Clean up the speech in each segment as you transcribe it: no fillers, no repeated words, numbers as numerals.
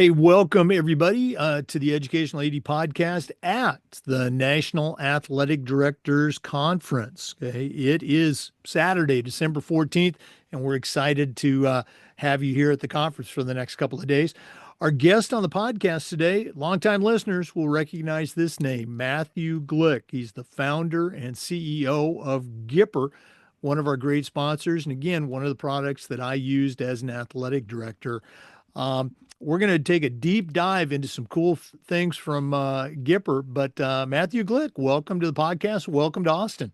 Hey, welcome everybody to the Educational AD podcast at the National Athletic Directors Conference. Okay, it is Saturday, December 14th, and we're excited to have you here at the conference for the next couple of days. Our guest on the podcast today, longtime listeners will recognize this name, Matthew Glick. He's the founder and CEO of Gipper, one of our great sponsors, and again, one of the products that I used as an athletic director. We're going to take a deep dive into some cool things from Gipper. But Matthew Glick, welcome to the podcast. Welcome to Austin.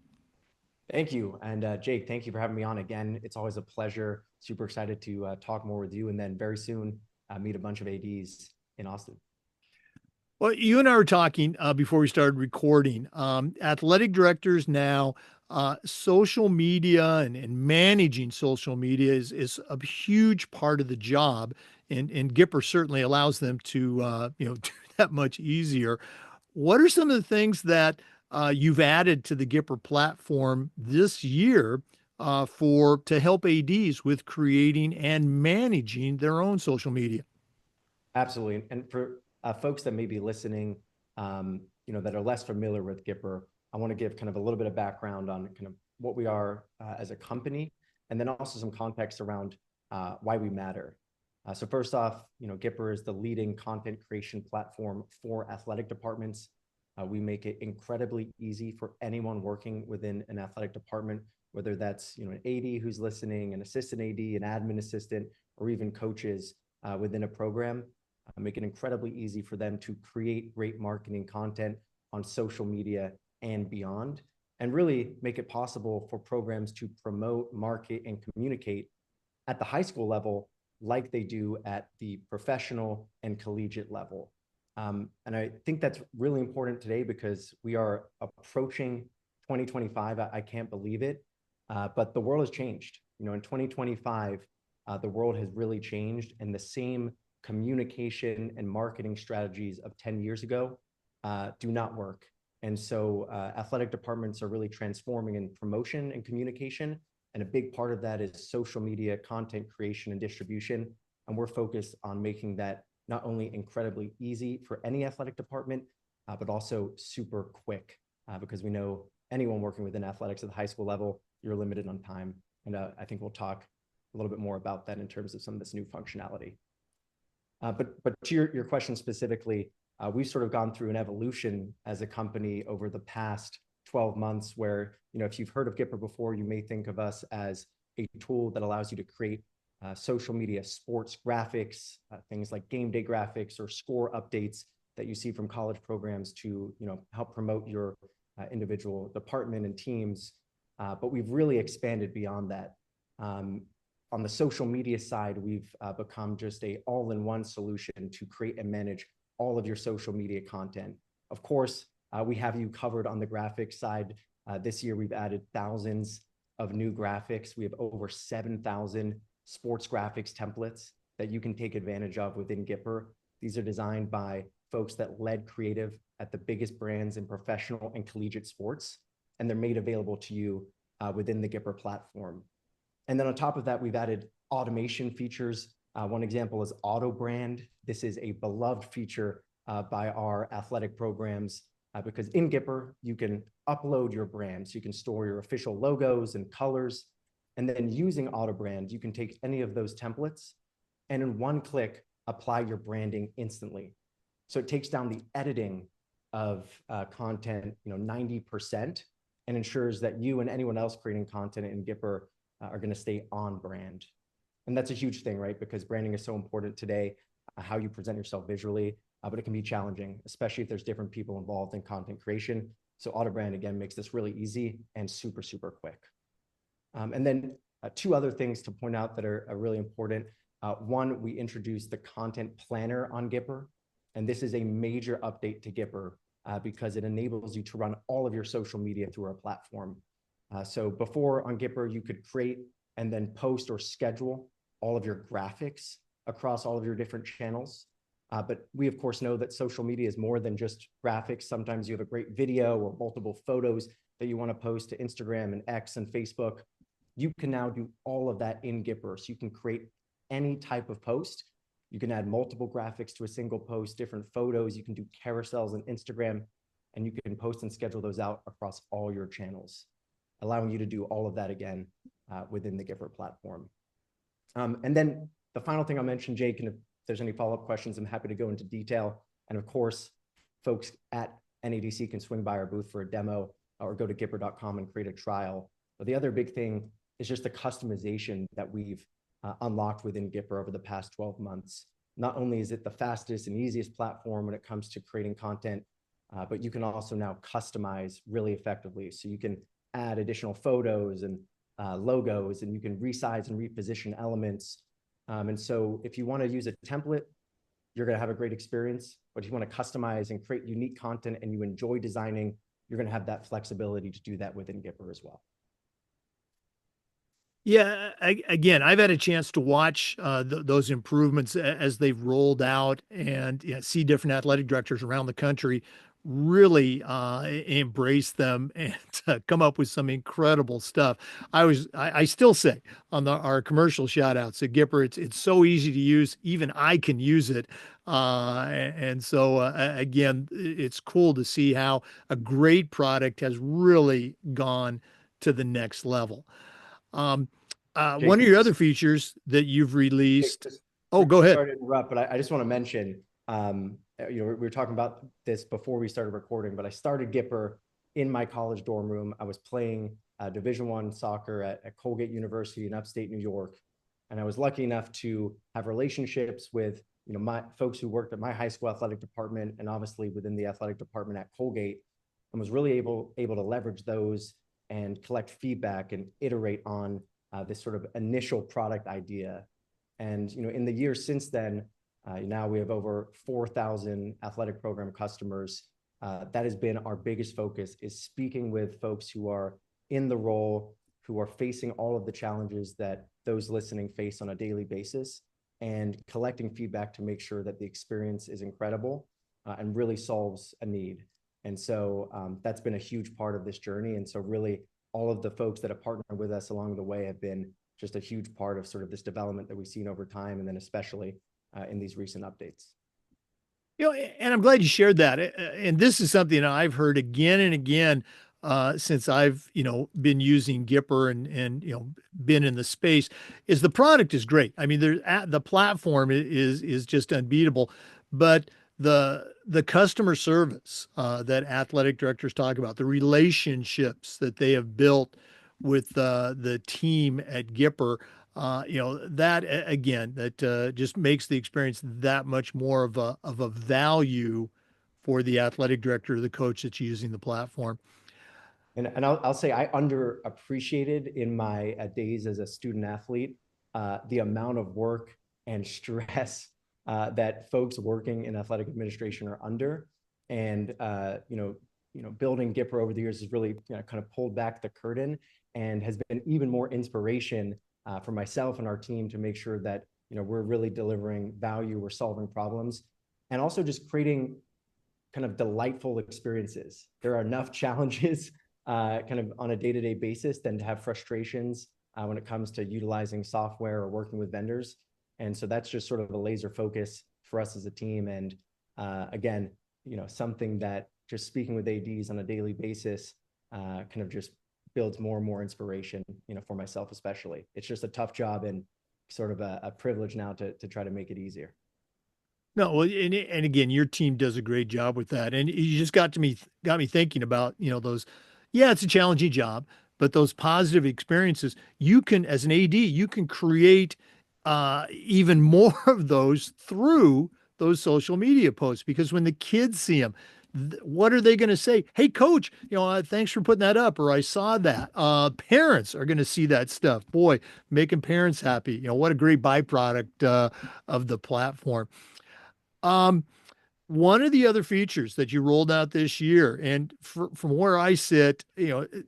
Thank you. And Jake, thank you for having me on again. It's always a pleasure. Super excited to talk more with you and then very soon meet a bunch of ADs in Austin. Well, you and I were talking before we started recording. Athletic directors now, social media and managing social media is a huge part of the job. And Gipper certainly allows them to, do that much easier. What are some of the things that you've added to the Gipper platform this year to help ADs with creating and managing their own social media? Absolutely. And for folks that may be listening, that are less familiar with Gipper, I want to give kind of a little bit of background on kind of what we are as a company, and then also some context around why we matter. So first off, Gipper is the leading content creation platform for athletic departments. We make it incredibly easy for anyone working within an athletic department, whether that's an AD who's listening, an assistant AD, an admin assistant, or even coaches within a program. Make it incredibly easy for them to create great marketing content on social media and beyond, and really make it possible for programs to promote, market, and communicate at the high school level like they do at the professional and collegiate level. And I think that's really important today because we are approaching 2025. I can't believe it, but the world has changed. In 2025, the world has really changed, and the same communication and marketing strategies of 10 years ago do not work. And so athletic departments are really transforming in promotion and communication. And a big part of that is social media content creation and distribution. And we're focused on making that not only incredibly easy for any athletic department, but also super quick, because we know anyone working within athletics at the high school level, you're limited on time. And I think we'll talk a little bit more about that in terms of some of this new functionality. But to your question specifically, we've sort of gone through an evolution as a company over the past 12 months where, if you've heard of Gipper before, you may think of us as a tool that allows you to create social media sports graphics, things like game day graphics or score updates that you see from college programs to, help promote your individual department and teams. But we've really expanded beyond that. On the social media side, we've become just a all-in-one solution to create and manage all of your social media content. Of course, we have you covered on the graphics side. This year, we've added thousands of new graphics. We have over 7,000 sports graphics templates that you can take advantage of within Gipper. These are designed by folks that led creative at the biggest brands in professional and collegiate sports, and they're made available to you within the Gipper platform. And then on top of that, we've added automation features. One example is Auto Brand. This is a beloved feature by our athletic programs because in Gipper, you can upload your brands. You can store your official logos and colors. And then using Auto Brand, you can take any of those templates and in one click, apply your branding instantly. So it takes down the editing of content, 90%, and ensures that you and anyone else creating content in Gipper are going to stay on brand. And that's a huge thing, right? Because branding is so important today, how you present yourself visually, but it can be challenging, especially if there's different people involved in content creation. So Auto Brand, again, makes this really easy and super, super quick. And then two other things to point out that are really important. One, we introduced the content planner on Gipper. And this is a major update to Gipper because it enables you to run all of your social media through our platform. So before on Gipper, you could create and then post or schedule all of your graphics across all of your different channels. But we, of course, know that social media is more than just graphics. Sometimes you have a great video or multiple photos that you want to post to Instagram and X and Facebook. You can now do all of that in Gipper. So you can create any type of post You can add multiple graphics to a single post, different photos. You can do carousels on Instagram, and you can post and schedule those out across all your channels, allowing you to do all of that again within the Gipper platform. And then the final thing I'll mention, Jake, and if there's any follow-up questions, I'm happy to go into detail. And of course, folks at NADC can swing by our booth for a demo or go to Gipper.com and create a trial. But the other big thing is just the customization that we've unlocked within Gipper over the past 12 months. Not only is it the fastest and easiest platform when it comes to creating content, but you can also now customize really effectively. So you can add additional photos and logos, and you can resize and reposition elements. And so if you want to use a template, you're going to have a great experience. But if you want to customize and create unique content and you enjoy designing, you're going to have that flexibility to do that within Gipper as well. Yeah, again, I've had a chance to watch those improvements as they've rolled out, and see different athletic directors around the country really embrace them and come up with some incredible stuff. I still say on our commercial shout outs at Gipper, it's so easy to use, even I can use it. And so again, it's cool to see how a great product has really gone to the next level. Jake, One of your other features that you've Jake, released. Oh, go ahead. sorry to interrupt, but I just want to mention, we were talking about this before we started recording, but I started Gipper in my college dorm room. I was playing Division I soccer at Colgate University in upstate New York. And I was lucky enough to have relationships with, my folks who worked at my high school athletic department and obviously within the athletic department at Colgate, and was really able to leverage those and collect feedback and iterate on this sort of initial product idea. And in the years since then, now we have over 4,000 athletic program customers. That has been our biggest focus, is speaking with folks who are in the role, who are facing all of the challenges that those listening face on a daily basis, and collecting feedback to make sure that the experience is incredible and really solves a need. And so that's been a huge part of this journey. And so really, all of the folks that have partnered with us along the way have been just a huge part of sort of this development that we've seen over time, and then especially in these recent updates. And I'm glad you shared that. And this is something I've heard again and again since I've been using Gipper and been in the space. Is the product is great. I mean, the platform is just unbeatable, but the customer service that athletic directors talk about, the relationships that they have built with the team at Gipper, that again, that just makes the experience that much more of a value for the athletic director or the coach that's using the platform. And I'll say I underappreciated in my days as a student athlete the amount of work and stress that folks working in athletic administration are under. And building Gipper over the years has really kind of pulled back the curtain and has been even more inspiration for myself and our team to make sure that we're really delivering value, we're solving problems, and also just creating kind of delightful experiences. There are enough challenges kind of on a day-to-day basis than to have frustrations when it comes to utilizing software or working with vendors. And so that's just sort of a laser focus for us as a team. And again, something that just speaking with ADs on a daily basis kind of just builds more and more inspiration, for myself especially. It's just a tough job and sort of a privilege now to try to make it easier. No, well, and again, your team does a great job with that, and you just got me thinking about those. Yeah, it's a challenging job, but those positive experiences, you can, as an AD, you can create even more of those through those social media posts, because when the kids see them, what are they going to say? Hey, coach, thanks for putting that up, or I saw that. Parents are going to see that stuff. Boy, making parents happy. What a great byproduct of the platform. One of the other features that you rolled out this year, and from where I sit,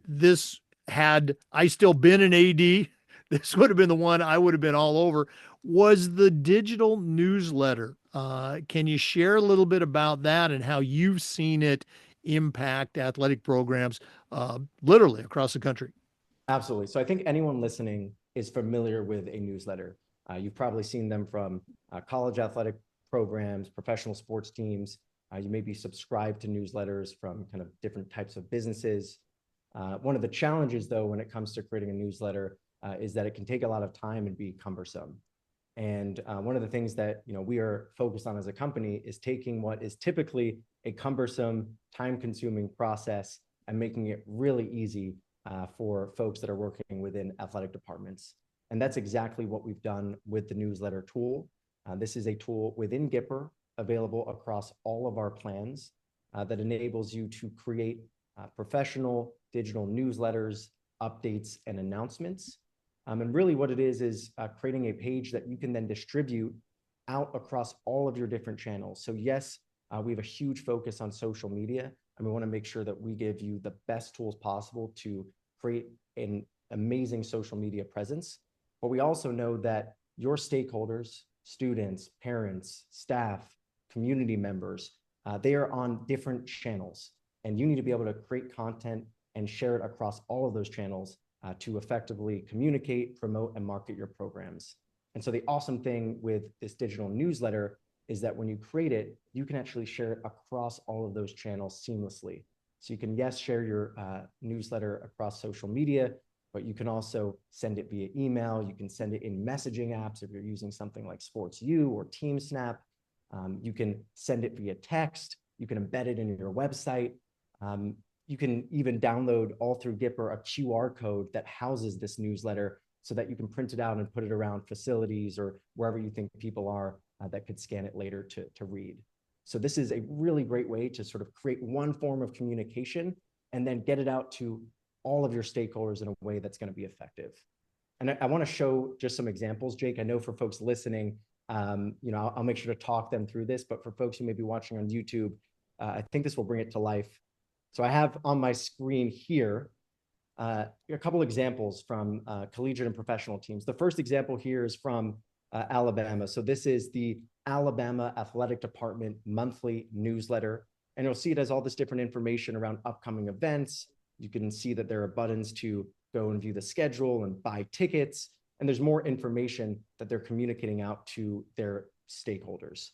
this had I still been an AD, this would have been the one I would have been all over, was the digital newsletter. Can you share a little bit about that and how you've seen it impact athletic programs literally across the country? Absolutely. So I think anyone listening is familiar with a newsletter. You've probably seen them from college athletic programs, professional sports teams. You may be subscribed to newsletters from kind of different types of businesses. One of the challenges, though, when it comes to creating a newsletter is that it can take a lot of time and be cumbersome. And one of the things that we are focused on as a company is taking what is typically a cumbersome, time-consuming process and making it really easy for folks that are working within athletic departments. And that's exactly what we've done with the newsletter tool. This is a tool within Gipper available across all of our plans that enables you to create professional digital newsletters, updates, and announcements. And really what it is creating a page that you can then distribute out across all of your different channels. So yes, we have a huge focus on social media, and we want to make sure that we give you the best tools possible to create an amazing social media presence. But we also know that your stakeholders, students, parents, staff, community members, they are on different channels, and you need to be able to create content and share it across all of those channels to effectively communicate, promote, and market your programs. And so the awesome thing with this digital newsletter is that when you create it, you can actually share it across all of those channels seamlessly. So you can, yes, share your newsletter across social media, but you can also send it via email. You can send it in messaging apps if you're using something like SportsU or TeamSnap. You can send it via text. You can embed it in your website. You can even download all through Gipper a QR code that houses this newsletter so that you can print it out and put it around facilities or wherever you think people are that could scan it later to read. So this is a really great way to sort of create one form of communication and then get it out to all of your stakeholders in a way that's going to be effective. And I want to show just some examples, Jake. I know for folks listening, I'll make sure to talk them through this, but for folks who may be watching on YouTube, I think this will bring it to life. So I have on my screen here a couple examples from collegiate and professional teams. The first example here is from Alabama. So this is the Alabama Athletic Department monthly newsletter. And you'll see it has all this different information around upcoming events. You can see that there are buttons to go and view the schedule and buy tickets. And there's more information that they're communicating out to their stakeholders.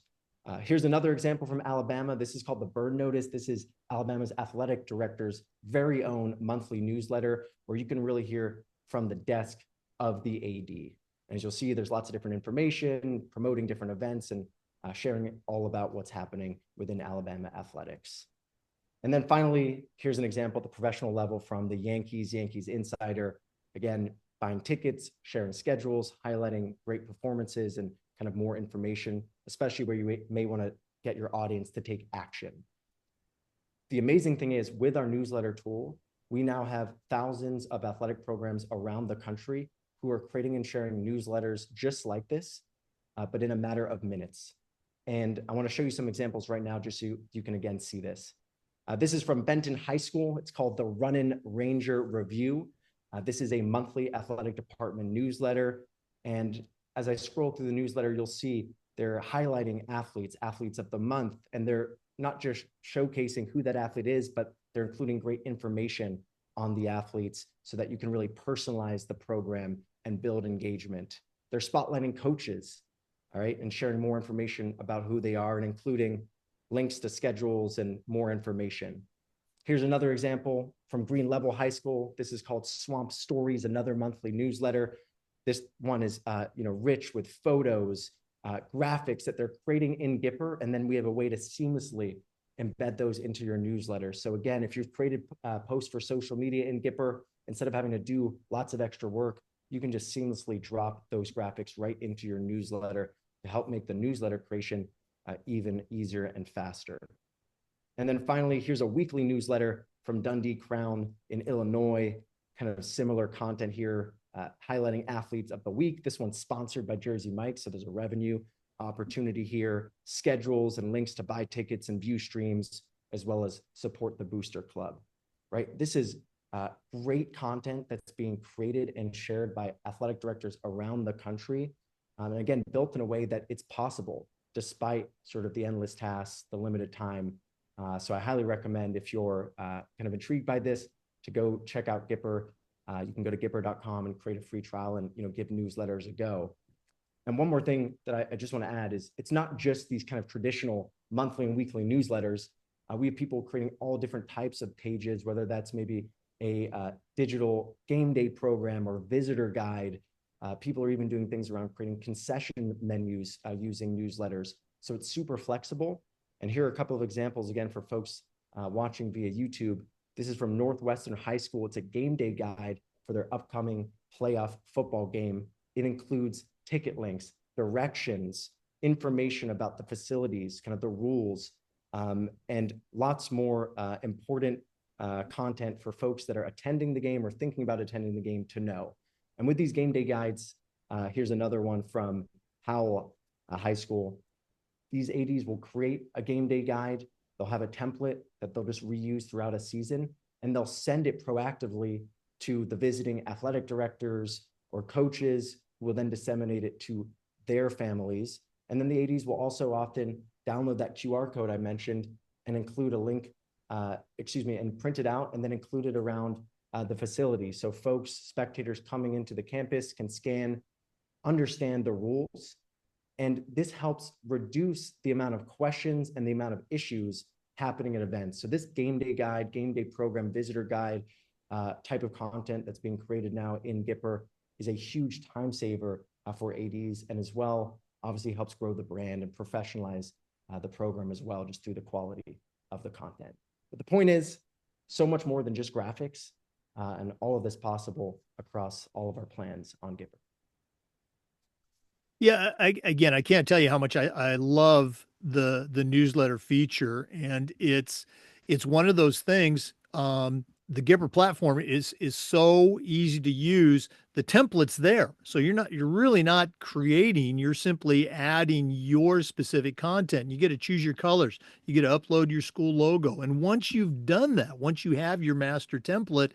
Here's another example from Alabama. This is called the Bird Notice. This is Alabama's athletic director's very own monthly newsletter where you can really hear from the desk of the AD. And as you'll see, there's lots of different information, promoting different events and sharing all about what's happening within Alabama athletics. And then finally, here's an example at the professional level from the Yankees Insider. Again, buying tickets, sharing schedules, highlighting great performances and kind of more information, especially where you may want to get your audience to take action. The amazing thing is with our newsletter tool, we now have thousands of athletic programs around the country who are creating and sharing newsletters just like this, but in a matter of minutes. And I want to show you some examples right now just so you can again see this. This is from Benton High School. It's called the Runnin' Ranger Review. This is a monthly athletic department newsletter. And as I scroll through the newsletter, you'll see they're highlighting athletes of the month, and they're not just showcasing who that athlete is, but they're including great information on the athletes so that you can really personalize the program and build engagement. They're spotlighting coaches, all right, and sharing more information about who they are and including links to schedules and more information. Here's another example from Green Level High School. This is called Swamp Stories, another monthly newsletter. This one is rich with photos, graphics that they're creating in Gipper, and then we have a way to seamlessly embed those into your newsletter. So again, if you've created posts for social media in Gipper, instead of having to do lots of extra work, you can just seamlessly drop those graphics right into your newsletter to help make the newsletter creation even easier and faster. And then finally, here's a weekly newsletter from Dundee Crown in Illinois, kind of similar content here, highlighting athletes of the week. This one's sponsored by Jersey Mike, so there's a revenue opportunity here, schedules and links to buy tickets and view streams, as well as support the Booster Club, right? This is great content that's being created and shared by athletic directors around the country. And again, built in a way that it's possible despite sort of the endless tasks, the limited time. So I highly recommend if you're kind of intrigued by this to go check out Gipper. You can go to gipper.com and create a free trial and give newsletters a go. And one more thing that I just want to add is it's not just these kind of traditional monthly and weekly newsletters. We have people creating all different types of pages, whether that's maybe a digital game day program or visitor guide. People are even doing things around creating concession menus using newsletters. So it's super flexible. And here are a couple of examples, again, for folks watching via YouTube. This is from Northwestern High School. It's a game day guide for their upcoming playoff football game. It includes ticket links, directions, information about the facilities, kind of the rules, and lots more important content for folks that are attending the game or thinking about attending the game to know. And with these game day guides, here's another one from Howell High School. These ADs will create a game day guide. They'll have a template that they'll just reuse throughout a season, and they'll send it proactively to the visiting athletic directors or coaches, who will then disseminate it to their families. And then the ADs will also often download that QR code I mentioned and include a link, and print it out and then include it around the facility. So folks, spectators coming into the campus can scan, understand the rules, and this helps reduce the amount of questions and the amount of issues happening at events. So this game day guide, game day program, visitor guide type of content that's being created now in Gipper is a huge time saver for ADs, and as well, obviously helps grow the brand and professionalize the program as well, just through the quality of the content. But the point is, so much more than just graphics, and all of this possible across all of our plans on Gipper. Yeah, again, I can't tell you how much I love the newsletter feature, and it's one of those things. The Gipper platform is so easy to use. The template's there, so you're really not creating. You're simply adding your specific content. You get to choose your colors. You get to upload your school logo, and once you've done that, once you have your master template,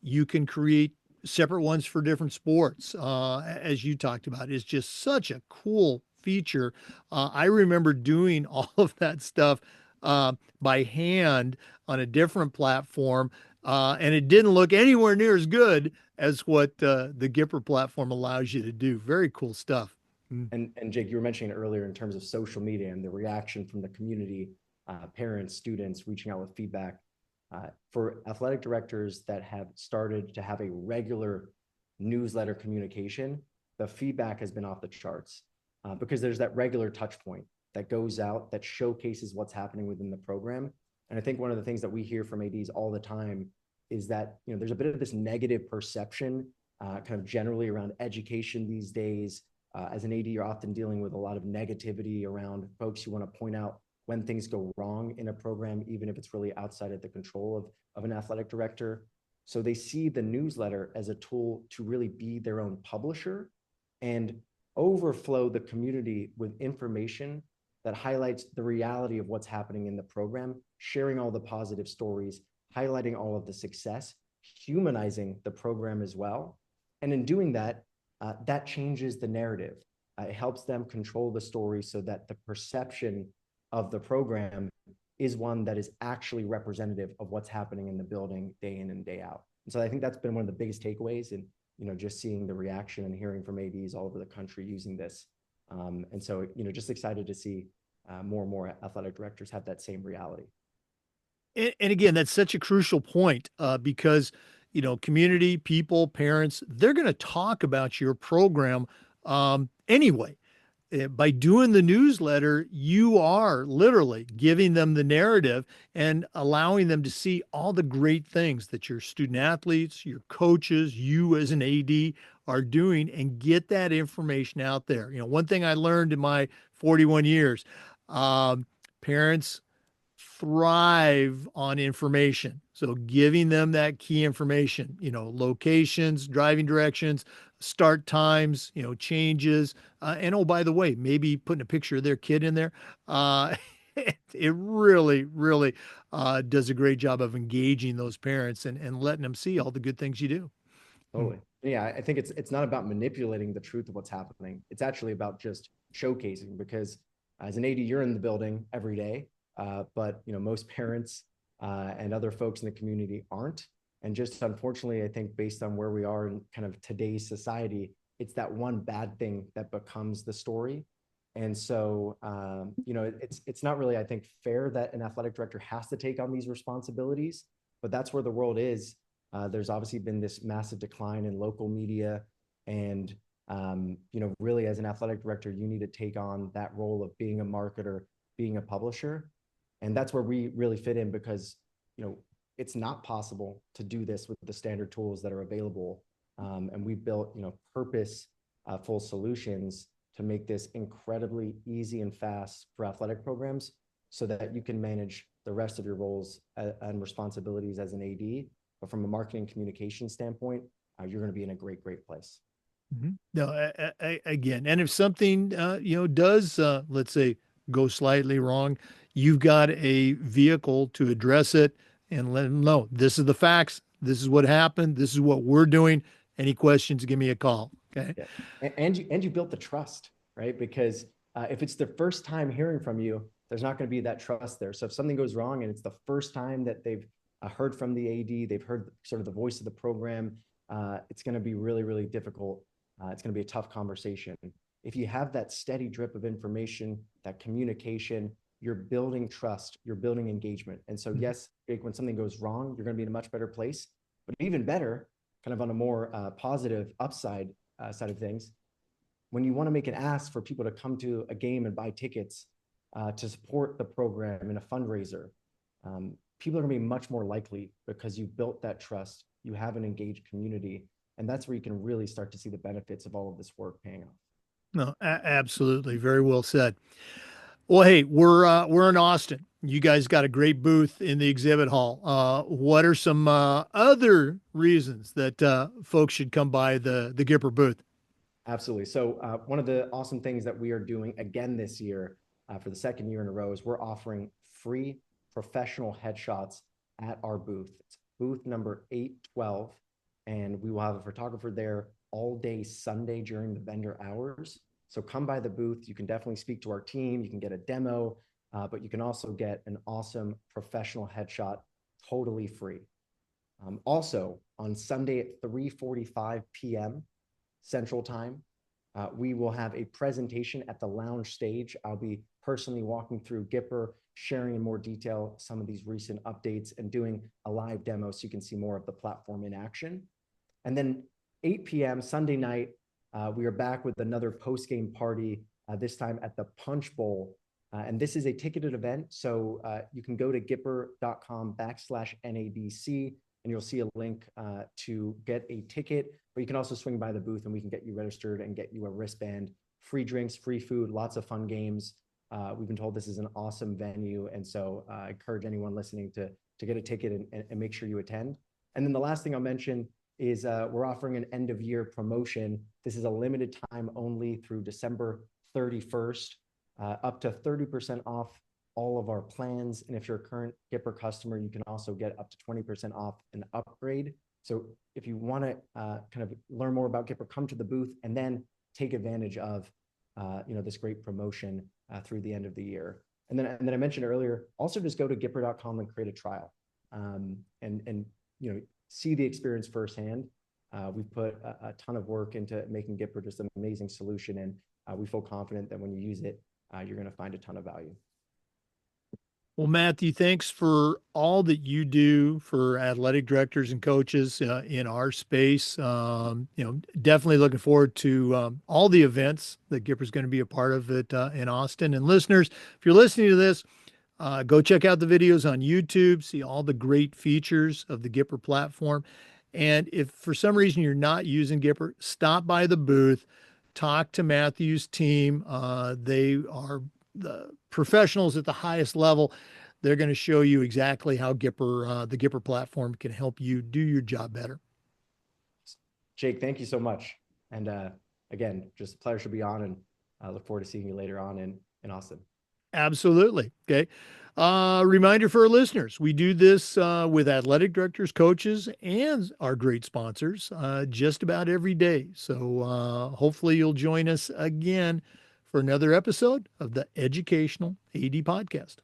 you can create separate ones for different sports, as you talked about. Is just such a cool feature. I remember doing all of that stuff by hand on a different platform, and it didn't look anywhere near as good as what the Gipper platform allows you to do. Very cool stuff. Mm. And Jake, you were mentioning earlier in terms of social media and the reaction from the community, parents, students reaching out with feedback. For athletic directors that have started to have a regular newsletter communication, the feedback has been off the charts, because there's that regular touch point that goes out that showcases what's happening within the program. And I think one of the things that we hear from ADs all the time is that there's a bit of this negative perception kind of generally around education these days. As an AD, you're often dealing with a lot of negativity around folks who want to point out when things go wrong in a program, even if it's really outside of the control of an athletic director. So they see the newsletter as a tool to really be their own publisher and overflow the community with information that highlights the reality of what's happening in the program, sharing all the positive stories, highlighting all of the success, humanizing the program as well. And in doing that, that changes the narrative. It helps them control the story so that the perception of the program is one that is actually representative of what's happening in the building day in and day out. And so I think that's been one of the biggest takeaways, and just seeing the reaction and hearing from ADs all over the country using this. And so just excited to see more and more athletic directors have that same reality. And again, that's such a crucial point, because community, people, parents, they're going to talk about your program anyway. By doing the newsletter, you are literally giving them the narrative and allowing them to see all the great things that your student athletes, your coaches, you as an AD are doing, and get that information out there. One thing I learned in my 41 years, parents thrive on information. So giving them that key information, locations, driving directions, start times, changes. And oh, by the way, maybe putting a picture of their kid in there. It really, really does a great job of engaging those parents and letting them see all the good things you do. Totally. Yeah, I think it's not about manipulating the truth of what's happening. It's actually about just showcasing, because as an AD, you're in the building every day. But most parents and other folks in the community aren't. And just unfortunately, I think based on where we are in kind of today's society, it's that one bad thing that becomes the story. And so, it's not really, I think, fair that an athletic director has to take on these responsibilities, but that's where the world is. There's obviously been this massive decline in local media, and really as an athletic director, you need to take on that role of being a marketer, being a publisher, and that's where we really fit in because it's not possible to do this with the standard tools that are available, and we've built purpose full solutions to make this incredibly easy and fast for athletic programs so that you can manage the rest of your roles and responsibilities as an AD. But from a marketing communication standpoint, you're going to be in a great, great place. Mm-hmm. No, again, and if something, does, let's say, go slightly wrong, you've got a vehicle to address it and let them know this is the facts. This is what happened. This is what we're doing. Any questions, give me a call. Okay. Yeah. And you built the trust, right? Because if it's the first time hearing from you, there's not going to be that trust there. So if something goes wrong and it's the first time that they've heard from the AD, they've heard sort of the voice of the program, it's going to be really, really difficult. It's going to be a tough conversation. If you have that steady drip of information, that communication, you're building trust, you're building engagement. And so, yes, when something goes wrong, you're going to be in a much better place. But even better, kind of on a more positive upside side of things, when you want to make an ask for people to come to a game and buy tickets to support the program in a fundraiser, people are going to be much more likely because you've built that trust, you have an engaged community, and that's where you can really start to see the benefits of all of this work paying off. No, absolutely. Very well said. Well, hey, we're in Austin. You guys got a great booth in the exhibit hall. What are some other reasons that folks should come by the Gipper booth? Absolutely. So one of the awesome things that we are doing again this year for the second year in a row is we're offering free professional headshots at our booth. It's booth number 812, and we will have a photographer there all day Sunday during the vendor hours. So come by the booth. You can definitely speak to our team. You can get a demo, but you can also get an awesome professional headshot totally free. Also, on Sunday at 3:45 p.m. Central Time, we will have a presentation at the lounge stage. I'll be personally walking through Gipper, sharing in more detail some of these recent updates and doing a live demo so you can see more of the platform in action. And then 8 p.m. Sunday night, we are back with another post-game party, this time at the Punch Bowl. And this is a ticketed event. So you can go to gipper.com/NADC and you'll see a link to get a ticket, but you can also swing by the booth and we can get you registered and get you a wristband, free drinks, free food, lots of fun games. We've been told this is an awesome venue. And so I encourage anyone listening to get a ticket and make sure you attend. And then the last thing I'll mention is we're offering an end of year promotion. This is a limited time only through December 31st, up to 30% off all of our plans. And if you're a current Gipper customer, you can also get up to 20% off an upgrade. So if you want to kind of learn more about Gipper, come to the booth and then take advantage of this great promotion through the end of the year. And then I mentioned earlier, also just go to gipper.com and create a trial and see the experience firsthand. We've put a ton of work into making Gipper just an amazing solution, and we feel confident that when you use it, you're going to find a ton of value. Well, Matthew, thanks for all that you do for athletic directors and coaches in our space. Definitely looking forward to all the events that Gipper's going to be a part of it in Austin. And listeners, if you're listening to this, go check out the videos on YouTube, see all the great features of the Gipper platform. And if for some reason you're not using Gipper, stop by the booth, talk to Matthew's team. They are the professionals at the highest level. They're going to show you exactly how Gipper, the Gipper platform can help you do your job better. Jake, thank you so much. And again, just a pleasure to be on, and I look forward to seeing you later on in Austin. Absolutely. Okay. Reminder for our listeners, we do this with athletic directors, coaches, and our great sponsors just about every day. So hopefully you'll join us again for another episode of the Educational AD Podcast.